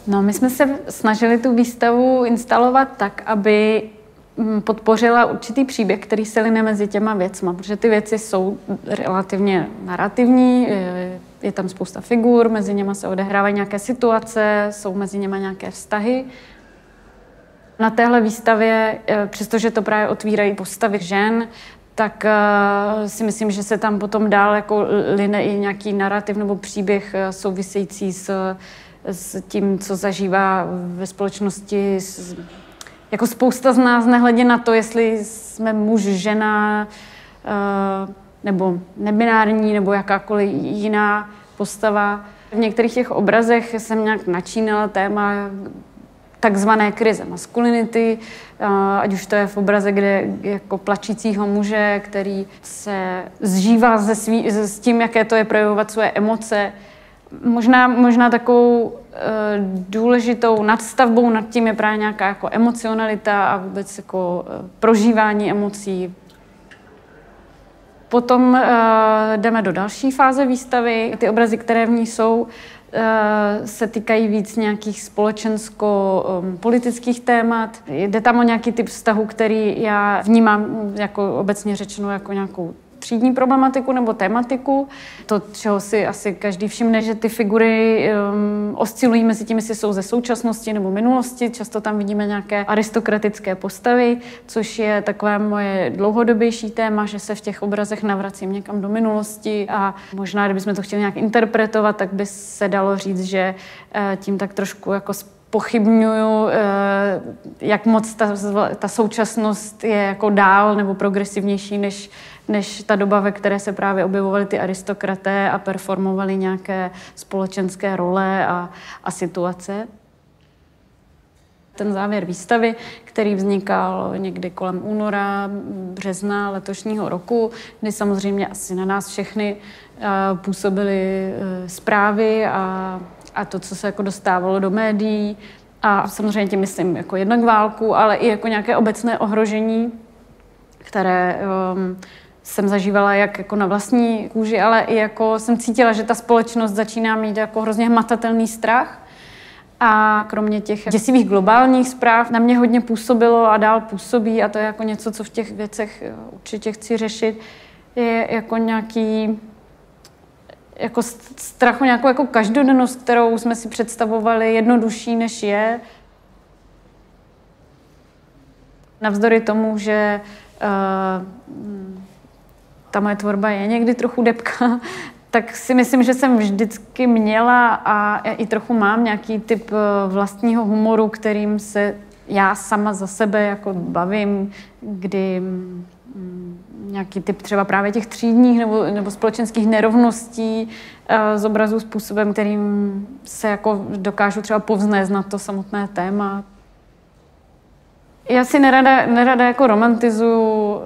No, my jsme se snažili tu výstavu instalovat tak, aby podpořila určitý příběh, který se line mezi těma věcma, protože ty věci jsou relativně narrativní, je tam spousta figur, mezi něma se odehrávají nějaké situace, jsou mezi něma nějaké vztahy. Na téhle výstavě, přestože to právě otvírají postavy žen, tak si myslím, že se tam potom dál jako line i nějaký narrativ nebo příběh související s tím, co zažívá ve společnosti. Jako spousta z nás, nehledě na to, jestli jsme muž, žena, nebo nebinární, nebo jakákoliv jiná postava. V některých těch obrazech jsem nějak načínala téma takzvané krize maskulinity, ať už to je v obraze, kde jako plačícího muže, který se zžívá s tím, jaké to je projevovat své emoce. Možná takovou důležitou nadstavbou nad tím je právě nějaká jako emocionalita a vůbec jako prožívání emocí. Potom jdeme do další fáze výstavy. Ty obrazy, které v ní jsou, se týkají víc nějakých společensko-politických témat. Jde tam o nějaký typ vztahu, který já vnímám jako obecně řečeno jako nějakou třídní problematiku nebo tématiku. To, čeho si asi každý všimne, že ty figury oscilují mezi tím, jestli jsou ze současnosti nebo minulosti. Často tam vidíme nějaké aristokratické postavy, což je takové moje dlouhodobější téma, že se v těch obrazech navracím někam do minulosti a možná, kdybychom to chtěli nějak interpretovat, tak by se dalo říct, že tím tak trošku jako pochybňuju, jak moc ta současnost je jako dál nebo progresivnější než ta doba, ve které se právě objevovali ty aristokraté a performovali nějaké společenské role a situace. Ten závěr výstavy, který vznikal někdy kolem února, března letošního roku, kdy samozřejmě asi na nás všechny působily zprávy a to, co se jako dostávalo do médií. A samozřejmě tím myslím jako jednak válku, ale i jako nějaké obecné ohrožení, které jsem zažívala jak jako na vlastní kůži, ale i jako jsem cítila, že ta společnost začíná mít jako hrozně hmatatelný strach. A kromě těch děsivých globálních zpráv na mě hodně působilo a dál působí, a to je jako něco, co v těch věcech určitě chci řešit, je jako nějaký jako strach o nějakou jako každodennost, kterou jsme si představovali jednodušší, než je. Navzdory tomu, že ta moje tvorba je někdy trochu debka, tak si myslím, že jsem vždycky měla a i trochu mám nějaký typ vlastního humoru, kterým se já sama za sebe jako bavím, kdy nějaký typ třeba právě těch třídních nebo společenských nerovností zobrazuju způsobem, kterým se jako dokážu třeba povznést na to samotné téma. Já si nerada jako romantizuju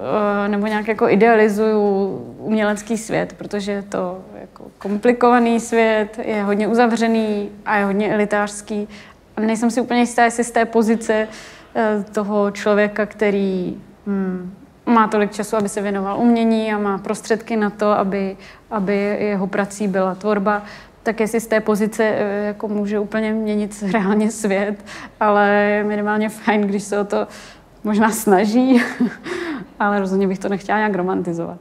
nebo nějak jako idealizuju umělecký svět, protože je to jako komplikovaný svět, je hodně uzavřený a je hodně elitářský. A nejsem si úplně jistá, jestli z té pozice toho člověka, který má tolik času, aby se věnoval umění a má prostředky na to, aby jeho prací byla tvorba, tak jestli z té pozice jako může úplně měnit reálně svět, ale je minimálně fajn, když se o to možná snaží, ale rozhodně bych to nechtěla nějak romantizovat.